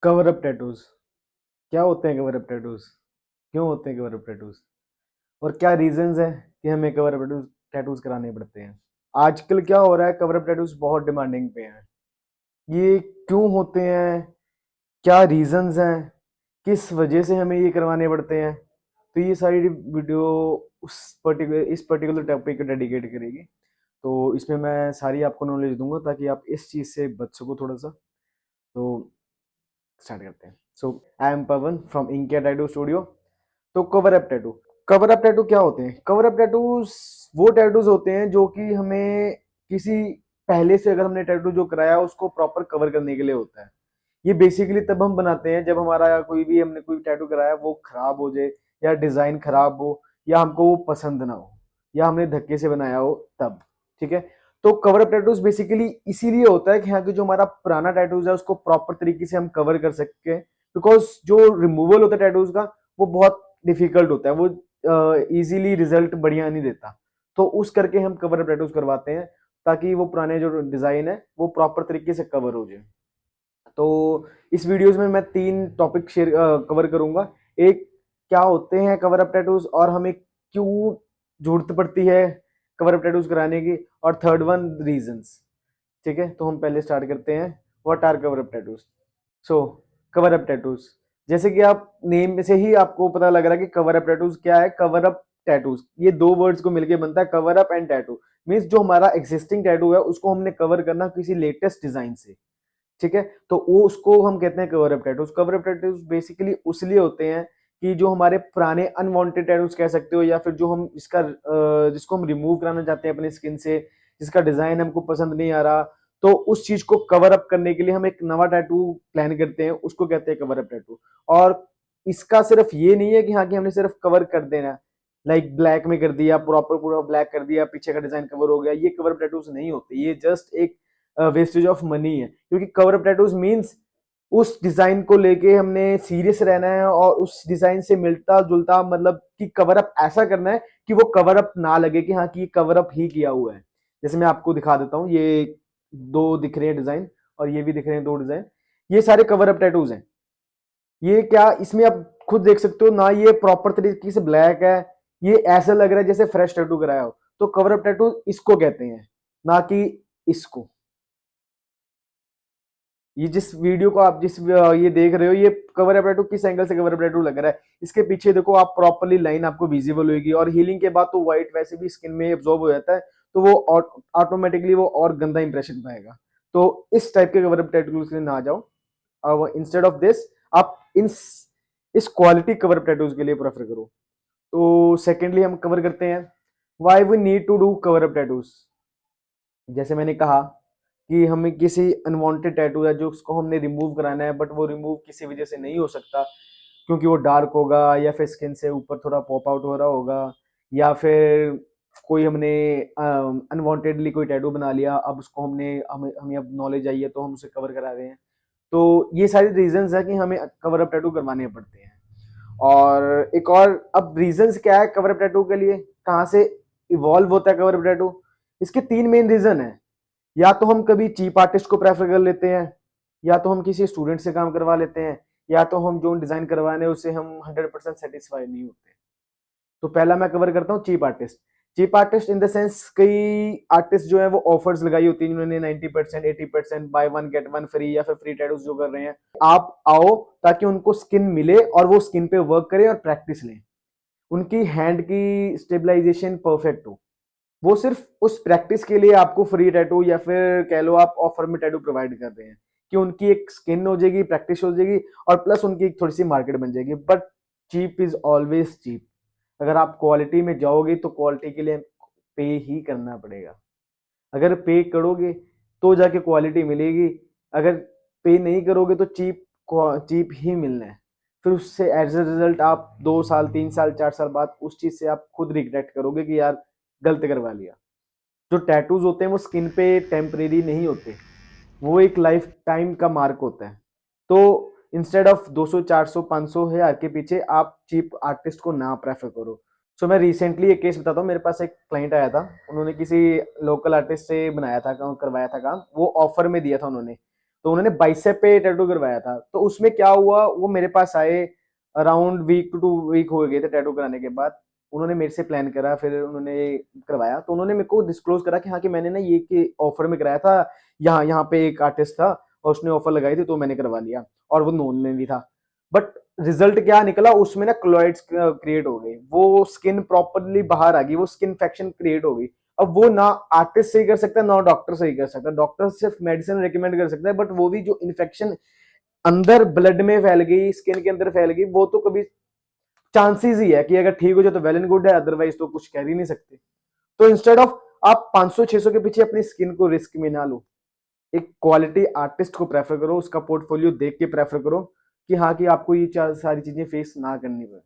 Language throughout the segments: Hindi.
कवर अप टैटूज क्या होते हैं? कवर अप टैटूज क्यों होते हैं कवर अप टैटूज? और क्या रीजंस है कि हमें कवर अप टैटूज कराने पड़ते हैं? आजकल क्या हो रहा है, कवर अप टैटूज बहुत डिमांडिंग पे हैं। ये क्यों होते हैं? क्या रीजंस हैं? किस वजह से हमें ये करवाने पड़ते हैं? तो ये सारी वीडियो इस पर्टिकुलर टॉपिक को डेडिकेट करेगी। तो इसमें मैं सारी आपको नॉलेज दूंगा ताकि आप इस चीज़ से बच सको थोड़ा सा। तो स्टार्ट करते हैं। So I am Pawan from Inkiya tattoo studio. तो कवर अप टैटू क्या होते हैं? कवर अप टैटूज वो टैटूज होते हैं जो कि हमें किसी पहले से अगर हमने टैटू जो कराया उसको प्रॉपर कवर करने के लिए होता है। ये बेसिकली तब हम बनाते हैं जब हमारा कोई भी हमने कोई टैटू कराया वो खराब हो जाए, या डिजाइन खराब हो, या हमको वो पसंद ना हो, या हमने धक्के से बनाया हो तब। ठीक है। तो कवर अप टैटूज बेसिकली इसीलिए होता है कि हाँ कि जो हमारा पुराना टैटूज है उसको प्रॉपर तरीके से हम कवर कर सके, बिकॉज जो रिमूवल होता है टैटूज का वो बहुत डिफिकल्ट होता है, वो इजीली रिजल्ट बढ़िया नहीं देता। तो उस करके हम कवर अप टैटूज करवाते हैं ताकि वो पुराने जो डिजाइन है वो प्रॉपर तरीके से कवर हो जाए। तो इस वीडियोस में मैं तीन टॉपिक शेयर कवर करूंगा। एक, क्या होते हैं कवर अप टैटूज और हमें क्यों जरूरत पड़ती है कवर अप टैटूज कराने की, और थर्ड वन, रीजंस। ठीक है, तो हम पहले स्टार्ट करते हैं। What are cover up tattoos? So cover up tattoos, जैसे कि आप नेम में से ही आपको पता लग रहा है कि कवर अप टैटूज क्या है। कवर अप टैटूज ये दो वर्ड्स को मिलके बनता है, cover up and tattoo. Means जो हमारा एग्जिस्टिंग टैटू है उसको हमने कवर करना किसी लेटेस्ट डिजाइन से। ठीक है, तो वो उसको हम कहते हैं cover up tattoos. Cover up tattoos basically उसलिए होते हैं कि जो हमारे पुराने अनवांटेड टैटूज कह सकते हो, या फिर जो हम जिसको हम रिमूव कराना चाहते हैं अपने स्किन से, जिसका डिजाइन हमको पसंद नहीं आ रहा, तो उस चीज को कवर अप करने के लिए हम एक नवा टैटू प्लान करते हैं, उसको कहते हैं कवर अप टैटू। और इसका सिर्फ ये नहीं है कि हाँ कि हमने सिर्फ कवर कर देना, लाइक ब्लैक में कर दिया, प्रॉपर पूरा ब्लैक कर दिया, पीछे का डिजाइन कवर हो गया, ये कवर अप टैटूज नहीं होते। ये जस्ट एक वेस्टेज ऑफ मनी है, क्योंकि कवर अप टैटूज मींस उस डिजाइन को लेके हमने सीरियस रहना है और उस डिजाइन से मिलता जुलता, मतलब कि कवर अप ऐसा करना है कि वो कवर अप ना लगे कि हाँ कि कवर अप ही किया हुआ है। जैसे मैं आपको दिखा देता हूँ, ये दो दिख रहे हैं डिजाइन, और ये भी दिख रहे हैं दो डिजाइन। ये सारे कवर अप टैटूज हैं। ये क्या, इसमें आप खुद देख सकते हो ना, ये प्रॉपर तरीके से ब्लैक है, ये ऐसा लग रहा है जैसे फ्रेश टैटू कराया हो। तो कवर अप टैटू इसको कहते हैं, ना कि इसको। ये जिस वीडियो को आप ये देख रहे हो, ये कवर अप टैटू किस एंगल से कवर अप टैटू लग रहा है, इसके पीछे देखो आप, प्रॉपरली लाइन आपको विजिबल होगी। और हीलिंग के बाद तो व्हाइट वैसे भी स्किन में एब्जॉर्ब हो जाता है, तो वो ऑटोमेटिकली वो और गंदा इंप्रेशन पाएगा। तो इस टाइप के कवर अप टैटूज के लिए ना जाओ। अब इंस्टेड ऑफ दिस, आप इस क्वालिटी कवर अप टैटूज के लिए प्रेफर करो। तो सेकेंडली हम कवर करते हैं, why we need to do cover up tattoos. जैसे मैंने कहा कि हमें किसी अनवांटेड टैटू है जो उसको हमने रिमूव कराना है, बट वो रिमूव किसी वजह से नहीं हो सकता, क्योंकि वो डार्क होगा, या फिर स्किन से ऊपर थोड़ा पॉप आउट हो रहा होगा, या फिर कोई हमने अनवांटेडली कोई टैटू बना लिया, अब उसको हमें हमें अब नॉलेज आई है तो हम उसे कवर करा रहे हैं। तो ये सारी रीजंस है कि हमें कवर अप टैटू करवाने पड़ते हैं। और एक और, अब रीजंस क्या है कवर अप टैटू के लिए, कहाँ से इवॉल्व होता है कवर अप टैटू? इसके तीन मेन रीजन है। या तो हम कभी चीप आर्टिस्ट को प्रेफर कर लेते हैं, या तो हम किसी स्टूडेंट से काम करवा लेते हैं, या तो हम जो डिजाइन करवाने उससे हम 100% सेटिस्फाई नहीं होते। तो पहला मैं कवर करता हूँ cheap artist. Cheap artist in the sense, कई आर्टिस्ट जो है वो ऑफर्स लगाई होती है जिन्होंने 90%, 80%, by one get one free, या फिर फ्री टैटूज जो कर रहे हैं। आप आओ ताकि उनको स्किन मिले और वो स्किन पे वर्क करें और प्रैक्टिस लें, उनकी हैंड की स्टेबलाइजेशन परफेक्ट हो। वो सिर्फ उस प्रैक्टिस के लिए आपको फ्री टैटू, या फिर कह लो आप ऑफर में टैटू प्रोवाइड कर रहे हैं, कि उनकी एक स्किन हो जाएगी, प्रैक्टिस हो जाएगी, और प्लस उनकी एक थोड़ी सी मार्केट बन जाएगी। But cheap is always cheap. अगर आप क्वालिटी में जाओगे तो क्वालिटी के लिए पे ही करना पड़ेगा। अगर पे करोगे तो जाके क्वालिटी मिलेगी, अगर पे नहीं करोगे तो चीप चीप ही मिलना है। फिर उससे एज अ रिजल्ट आप 2 साल, 3 साल, 4 साल बाद उस चीज से आप खुद रिग्रेट करोगे कि यार गलत करवा लिया। जो टैटूज होते हैं वो स्किन पे टेम्परेरी नहीं होते, वो एक लाइफ टाइम का मार्क होता है। तो इंस्टेड ऑफ 200, 400, 500 हजार के पीछे आप चीप आर्टिस्ट को ना प्रेफर करो। सो मैं रिसेंटली एक केस बताता हूँ। मेरे पास एक क्लाइंट आया था, उन्होंने किसी लोकल आर्टिस्ट से बनाया था काम, करवाया था काम, वो ऑफर में दिया था उन्होंने। तो उन्होंने बाइसेप पे टैटू करवाया था। तो उसमें क्या हुआ, वो मेरे पास आए अराउंड वीक टू 2 वीक हो गए थे टैटू कराने के बाद। उन्होंने मेरे से प्लान करा, फिर उन्होंने करवाया। तो उन्होंने मेरे को डिस्क्लोज करा कि हाँ कि मैंने ना ये कि ऑफर में कराया था, यहाँ यहाँ पे एक आर्टिस्ट था और उसने ऑफर लगाई थी तो मैंने करवा लिया, और वो नोन में भी था। बट रिजल्ट क्या निकला, उसमें ना क्लोइड्स क्रिएट हो गई, वो स्किन प्रॉपरली बाहर आ गई, वो स्किन इन्फेक्शन क्रिएट हो गई। अब वो ना आर्टिस्ट सही कर सकता है ना डॉक्टर सही कर सकता है, डॉक्टर सिर्फ मेडिसिन रिकमेंड कर सकता है, बट वो भी जो इन्फेक्शन अंदर ब्लड में फैल गई, स्किन के अंदर फैल गई, वो तो कभी चांसेस ही है कि अगर ठीक हो जाए तो वेल एंड गुड है, अदरवाइज तो कुछ कर ही नहीं सकते। तो इंस्टेड ऑफ आप 500-600 के पीछे अपनी स्किन को रिस्क में ना लो, एक क्वालिटी आर्टिस्ट को प्रेफर करो, उसका पोर्टफोलियो देख के प्रेफर करो कि हाँ कि आपको ये सारी चीजें फेस ना करनी पड़े।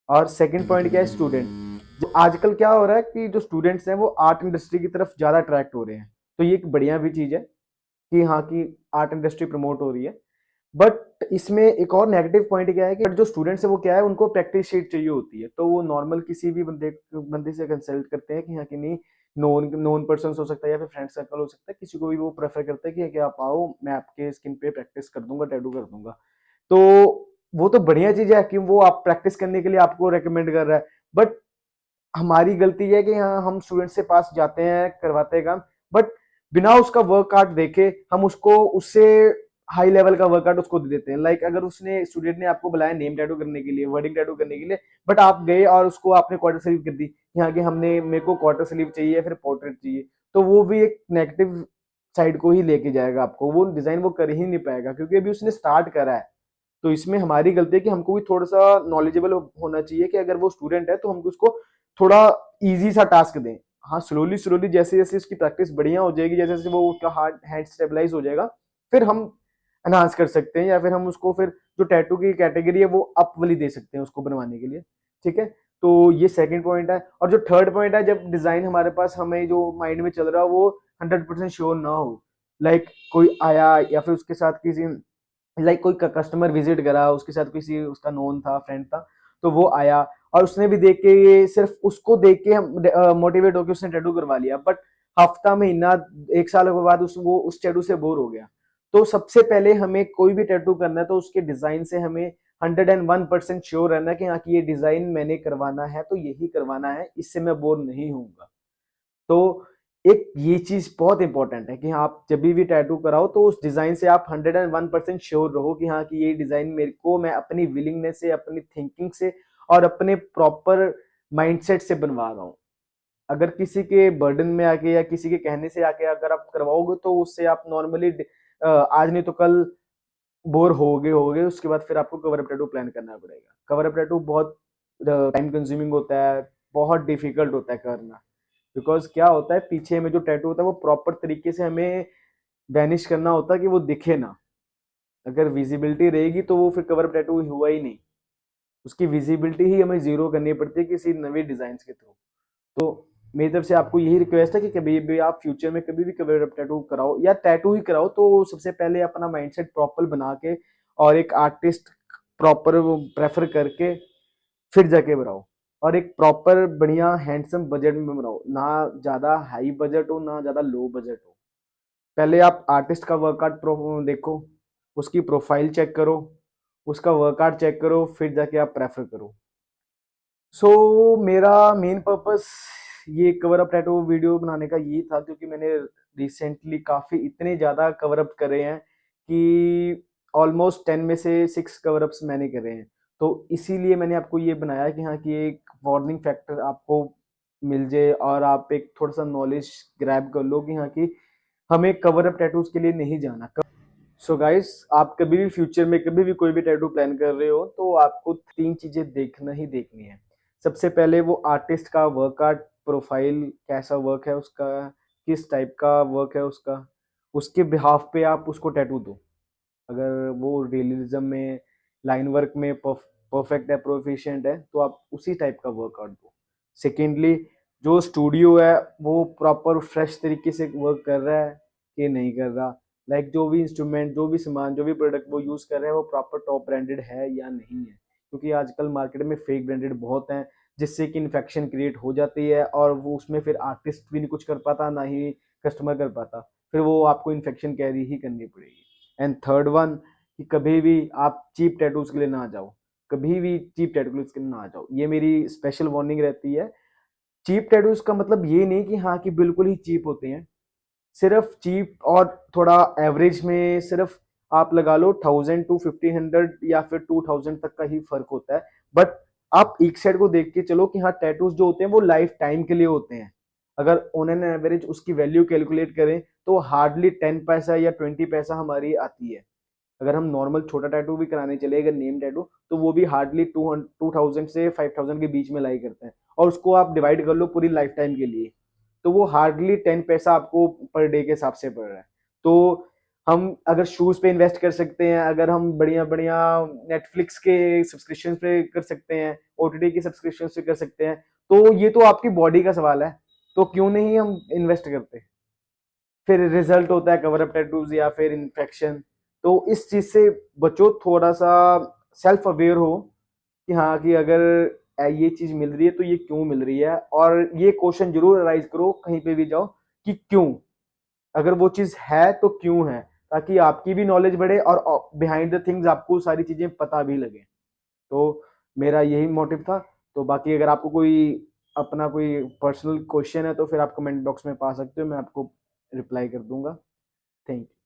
और सेकंड पॉइंट क्या है, स्टूडेंट। जो आजकल क्या हो रहा है कि जो स्टूडेंट्स हैं वो आर्ट इंडस्ट्री की तरफ ज्यादा अट्रैक्ट हो रहे हैं, तो ये एक बढ़िया भी चीज है कि हाँ की आर्ट इंडस्ट्री प्रमोट हो रही है। बट इसमें एक और नेगेटिव पॉइंट क्या है कि जो स्टूडेंट्स है वो क्या है, उनको प्रैक्टिस शीट चाहिए होती है, तो वो नॉर्मल किसी भी बंदे से कंसल्ट करते हैं कि हाँ कि नहीं, नोन नोन पर्सन हो सकता है या फिर फ्रेंड सर्कल हो सकता है, किसी को भी वो प्रेफर करते हैं कि आप आओ, मैं आपके स्किन पे प्रैक्टिस कर दूंगा, टैटू कर दूंगा। तो वो तो बढ़िया चीज है कि वो आप प्रैक्टिस करने के लिए आपको रेकमेंड कर रहा है। बट हमारी गलती है कि हाँ हम स्टूडेंट से पास जाते हैं, करवाते हैं काम, बट बिना उसका वर्क आउट देखे हम उसको उससे हाई लेवल का वर्कआउट उसको दे देते हैं। लाइक अगर उसने स्टूडेंट ने आपको बुलाया नेम टैटू करने के लिए, वर्डिंग टैटू करने के लिए, बट आप गए और उसको आपने क्वार्टर स्लीव कर दी, यहाँ के हमने मेरे को क्वार्टर स्लीव चाहिए फिर पोर्ट्रेट चाहिए, तो वो भी एक नेगेटिव साइड को ही लेके जाएगा आपको, वो डिजाइन वो कर ही नहीं पाएगा क्योंकि अभी उसने स्टार्ट करा है। तो इसमें हमारी गलती है कि हमको भी थोड़ा सा नॉलेजेबल होना चाहिए कि अगर वो स्टूडेंट है तो हम उसको थोड़ा इजी सा टास्क दें। हाँ स्लोली स्लोली जैसे जैसे उसकी प्रैक्टिस बढ़िया हो जाएगी, जैसे जैसे वो उसका हार्ड हैंड स्टेबलाइज हो जाएगा, फिर हम एनहांस कर सकते हैं, या फिर हम उसको फिर जो टैटू की कैटेगरी है वो अप वाली दे सकते हैं उसको बनवाने के लिए। ठीक है, तो ये सेकंड पॉइंट है। और जो थर्ड पॉइंट है, जब डिजाइन हमारे पास हमें जो माइंड में चल रहा है वो 100% श्योर ना हो, लाइक कोई आया या फिर उसके साथ किसी कोई कस्टमर विजिट करा, उसके साथ किसी उसका नोन था, फ्रेंड था, तो वो आया और उसने भी देख के, ये सिर्फ उसको देख के हम मोटिवेट होकर उसने टैटू करवा लिया, बट हफ्ता महीना 1 साल के बाद वो उस टैटू से बोर हो गया। तो सबसे पहले हमें कोई भी टैटू करना है तो उसके डिजाइन से हमें 101% श्योर रहना है कि हाँ कि ये डिजाइन मैंने करवाना है तो यही करवाना है, इससे मैं बोर नहीं होऊंगा। तो एक ये चीज बहुत इंपॉर्टेंट है कि हाँ, आप जब भी टैटू कराओ तो उस डिजाइन से आप 101% श्योर रहो कि हाँ कि ये डिजाइन मेरे को, मैं अपनी विलिंगनेस से, अपनी थिंकिंग से और अपने प्रॉपर माइंडसेट से बनवा रहा हूँ। अगर किसी के बर्डन में आके या किसी के कहने से आके अगर आप करवाओगे तो उससे आप नॉर्मली आज नहीं तो कल बोर होगे, उसके बाद फिर आपको कवर अप टैटू प्लान करना पड़ेगा। कवर अप टैटू बहुत टाइम कंज्यूमिंग होता है, बहुत डिफिकल्ट होता है करना, बिकॉज क्या होता है, पीछे में जो टैटू होता है वो प्रॉपर तरीके से हमें वैनिश करना होता है कि वो दिखे ना। अगर विजिबिलिटी रहेगी तो वो फिर कवर टैटू हुआ ही नहीं, उसकी विजिबिलिटी ही हमें जीरो करनी पड़ती है किसी नए डिजाइन के थ्रू। तो मेरी तरफ से आपको यही रिक्वेस्ट है कि कभी भी आप फ्यूचर में कभी भी कवर टैटू कराओ या टैटू ही कराओ तो सबसे पहले अपना माइंडसेट प्रॉपर बना के और एक आर्टिस्ट प्रॉपर प्रेफर करके फिर जाके बनाओ, और एक प्रॉपर बढ़िया हैंडसम बजट में बनाओ, ना ज्यादा हाई बजट हो ना ज्यादा लो बजट हो। पहले आप आर्टिस्ट का वर्कआउट देखो, उसकी प्रोफाइल चेक करो, उसका वर्कआउट चेक करो, फिर जाके आप प्रेफर करो। मेरा मेन पर्पस ये कवर अप टैटू वीडियो बनाने का ये था क्योंकि मैंने रिसेंटली काफी इतने ज्यादा कवर अप करे हैं कि ऑलमोस्ट 10 में से 6 कवर अप्स मैंने करे हैं। तो इसीलिए मैंने आपको ये बनाया कि हाँ कि एक वार्निंग फैक्टर आपको मिल जाए और आप एक थोड़ा सा नॉलेज ग्रैब कर लो कि हाँ कि हमें कवर अप टैटूज के लिए नहीं जाना। सो गाइस, आप कभी भी फ्यूचर में कभी भी कोई भी टैटू प्लान कर रहे हो तो आपको 3 चीजें देखना ही देखनी है। सबसे पहले वो आर्टिस्ट का वर्कआउट प्रोफाइल, कैसा वर्क है उसका, किस टाइप का वर्क है उसका, उसके बिहाफ पे आप उसको टैटू दो। अगर वो रियलिज्म में, लाइन वर्क में परफेक्ट है, प्रोफिशिएंट है, तो आप उसी टाइप का वर्कआउट दो। सेकेंडली, जो स्टूडियो है वो प्रॉपर फ्रेश तरीके से वर्क कर रहा है कि नहीं कर रहा, जो भी इंस्ट्रूमेंट, जो भी सामान, जो भी प्रोडक्ट वो यूज कर रहे हैं वो प्रॉपर टॉप ब्रांडेड है या नहीं है, क्योंकि आजकल मार्केट में फेक ब्रांडेड बहुत हैं जिससे कि इन्फेक्शन क्रिएट हो जाती है और वो उसमें फिर आर्टिस्ट भी नहीं कुछ कर पाता, ना ही कस्टमर कर पाता, फिर वो आपको इन्फेक्शन कैरी ही करनी पड़ेगी। एंड थर्ड वन कि कभी भी आप चीप टैटूज के लिए ना जाओ, कभी भी चीप टैटूज के लिए ना जाओ, ये मेरी स्पेशल वार्निंग रहती है। चीप टैटूज का मतलब ये नहीं कि हाँ कि बिल्कुल ही चीप होते हैं, सिर्फ चीप और थोड़ा एवरेज में सिर्फ आप लगा लो 1000 to 1500 या फिर 2000 तक का ही फर्क होता है। बट आप एक साइड को देख के चलो कि हाँ टैटूज जो होते हैं वो लाइफ टाइम के लिए होते हैं। अगर ऑन एन एवरेज उसकी वैल्यू कैलकुलेट करें तो हार्डली 10 पैसा या 20 पैसा हमारी आती है। अगर हम नॉर्मल छोटा टैटू भी कराने चले, अगर नेम टैटू, तो वो भी हार्डली 2000 से 5000 के बीच में लाई करते हैं, और उसको आप डिवाइड कर लो पूरी लाइफ टाइम के लिए, तो वो हार्डली 10 पैसा आपको पर डे के हिसाब से पड़ रहा है। तो हम अगर शूज पे इन्वेस्ट कर सकते हैं, अगर हम बढ़िया बढ़िया नेटफ्लिक्स के सब्सक्रिप्शन पे कर सकते हैं, ओटीटी के सब्सक्रिप्शन पे कर सकते हैं, तो ये तो आपकी बॉडी का सवाल है, तो क्यों नहीं हम इन्वेस्ट करते। फिर रिजल्ट होता है कवर अप टैटूज या फिर इन्फेक्शन। तो इस चीज से बचो, थोड़ा सा सेल्फ अवेयर हो कि हाँ कि अगर ये चीज मिल रही है तो ये क्यों मिल रही है, और ये क्वेश्चन जरूर अराइज करो कहीं पे भी जाओ कि क्यों, अगर वो चीज है तो क्यों है, ताकि आपकी भी नॉलेज बढ़े और बिहाइंड द थिंग्स आपको सारी चीजें पता भी लगे। तो मेरा यही मोटिव था। तो बाकी अगर आपको कोई अपना कोई पर्सनल क्वेश्चन है तो फिर आप कमेंट बॉक्स में पा सकते हो, मैं आपको रिप्लाई कर दूंगा। Thank you.